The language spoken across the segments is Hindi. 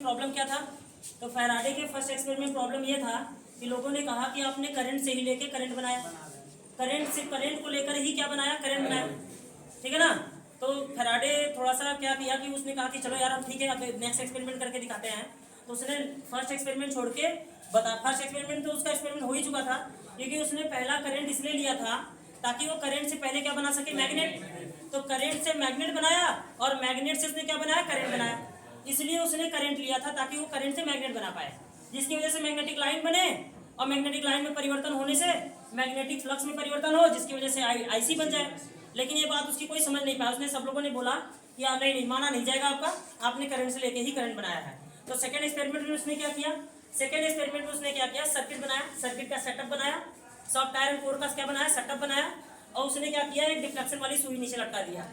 प्रॉब्लम क्या था? तो फैराडे के फर्स्ट एक्सपेरिमेंट प्रॉब्लम ये था कि लोगों ने कहा कि आपने करंट से ही लेके करंट बनाया, करंट को लेकर ही क्या बनाया, करंट बनाया, ठीक है ना। तो फैराडे थोड़ा सा क्या किया कि उसने कहा कि चलो यार अब ठीक है, अब नेक्स्ट एक्सपेरिमेंट करके दिखाते हैं। तो उसने फर्स्ट एक्सपेरिमेंट छोड़ के फर्स्ट एक्सपेरिमेंट तो उसका एक्सपेरिमेंट हो ही चुका था, क्योंकि उसने पहला करंट इसलिए लिया था ताकि वो करंट से पहले क्या बना सके, मैग्नेट। तो करंट से मैग्नेट बनाया और मैग्नेट से उसने क्या बनाया, करंट बनाया। इसलिए उसने करंट लिया था ताकि वो करंट से मैग्नेट बना पाए, जिसकी वजह से मैग्नेटिक लाइन बने, और मैग्नेटिक लाइन में परिवर्तन होने से मैग्नेटिक फ्लक्स में परिवर्तन हो, जिसकी वजह से आईसी बन जाए। लेकिन ये बात उसकी कोई समझ नहीं पाया। उसने सब लोगों ने बोला कि आप नहीं माना नहीं जाएगा आपका, आपने करंट से लेके ही करंट बनाया है। तो सेकेंड एक्सपेरिमेंट में उसने क्या किया, सेकेंड एक्सपेरिमेंट में उसने क्या किया, सर्किट बनाया, सर्किट का सेटअप बनाया, सॉफ्ट आयरन कोर का क्या बनाया, सेटअप बनाया, और उसने क्या किया, एक डिफ्लेक्शन वाली सुई नीचे लटका दिया।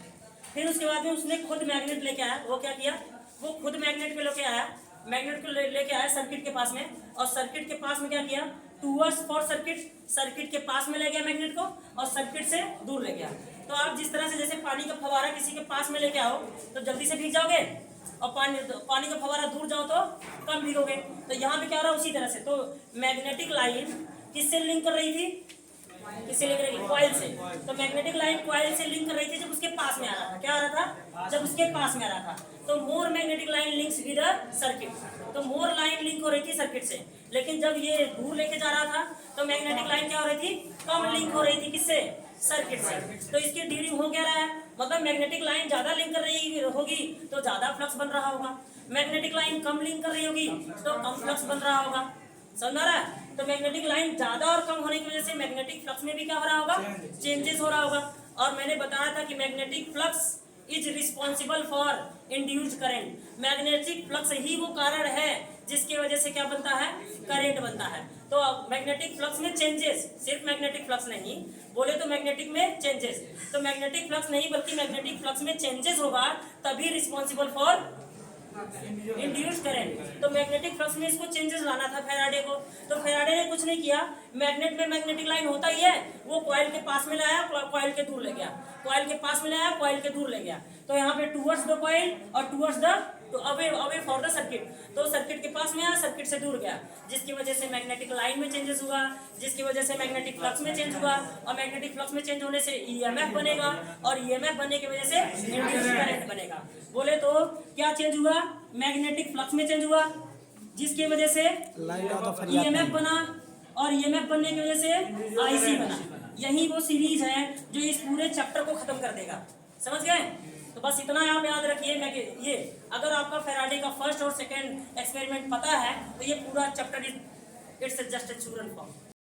फिर उसके बाद में उसने खुद मैग्नेट लेके आया। वो क्या किया, वो खुद मैग्नेट पे लेके आया, मैग्नेट को लेके आया सर्किट के पास में, और सर्किट के पास में क्या किया, टूवर्ड्स फॉर सर्किट, सर्किट के पास में ले गया मैग्नेट को, और सर्किट से दूर ले गया। तो आप जिस तरह से जैसे पानी का फव्वारा किसी के पास में लेके आओ तो जल्दी से भीग जाओगे, और पानी का फव्वारा दूर जाओ तो कम भीगोगे। तो यहाँ पे क्या हो रहा है, उसी तरह से। तो मैग्नेटिक लाइन किससे लिंक कर रही थी, किससे लिंक कर रही थी, कॉइल से। तो मैग्नेटिक लाइन कॉइल से लिंक कर रही थी जब उसके पास में आ रहा था। क्या आ रहा था, जब उसके पास में आ रहा था। तो more magnetic line links with a circuit, तो मोर लाइन लिंक हो रही थी सर्किट से। लेकिन जब ये दूर लेके जा रहा था तो मैग्नेटिक लाइन क्या हो रही थी, कम लिंक हो रही थी, किससे, सर्किट से। तो इसकी ड्यूरिंग हो क्या रहा है, मतलब मैग्नेटिक लाइन ज्यादा लिंक कर रही होगी तो ज्यादा फ्लक्स बन रहा होगा, मैग्नेटिक लाइन कम लिंक कर रही होगी तो कम फ्लक्स बन रहा होगा। समझ आ रहा है। तो मैग्नेटिक लाइन ज्यादा और कम होने की वजह से मैग्नेटिक फ्लक्स में भी क्या हो रहा होगा, चेंजेस हो रहा होगा। और मैंने बताया था कि magnetic flux is responsible for induced current. Magnetic flux ही वो कारण है जिसकी वजह से क्या बनता है, करंट बनता है। तो मैग्नेटिक फ्लक्स में चेंजेस, सिर्फ मैग्नेटिक फ्लक्स नहीं बोले तो मैग्नेटिक में चेंजेस, तो मैग्नेटिक फ्लक्स नहीं बल्कि मैग्नेटिक फ्लक्स में चेंजेस होगा तभी रिस्पॉन्सिबल फॉर इंड्यूस करंट। तो मैग्नेटिक फ्लक्स में इसको चेंजेस लाना था फैराडे को। तो फैराडे ने कुछ नहीं किया, मैग्नेट में मैग्नेटिक लाइन होता ही है, वो कॉइल के पास में लाया, कॉइल के दूर ले गया, कॉइल के पास में लाया, कॉइल के दूर ले गया। तो यहाँ पे टूवर्ड्स द कॉइल और towards the away for the circuit. तो सर्किट के पास में आया, सर्किट से दूर गया, जिसकी वजह से मैग्नेटिक लाइन में चेंजेस हुआ, जिसकी वजह से मैग्नेटिक फ्लक्स में चेंज हुआ, और मैग्नेटिक फ्लक्स में चेंज होने से ईएमएफ बनेगा, और ईएमएफ बनने की वजह से इंड्यूस्ड करंट बनेगा। बोले तो क्या चेंज हुआ, मैग्नेटिक फ्लक्स में चेंज हुआ, जिसकी वजह से ईएमएफ बना, और ईएमएफ बनने की वजह से आईसी बना। यही वो सीरीज है जो इस पूरे चैप्टर को खत्म कर देगा। समझ गए। तो बस इतना आप याद रखिए। मैं ये अगर आपका फैराडे का फर्स्ट और सेकंड एक्सपेरिमेंट पता है तो ये पूरा chapter it's just a children form.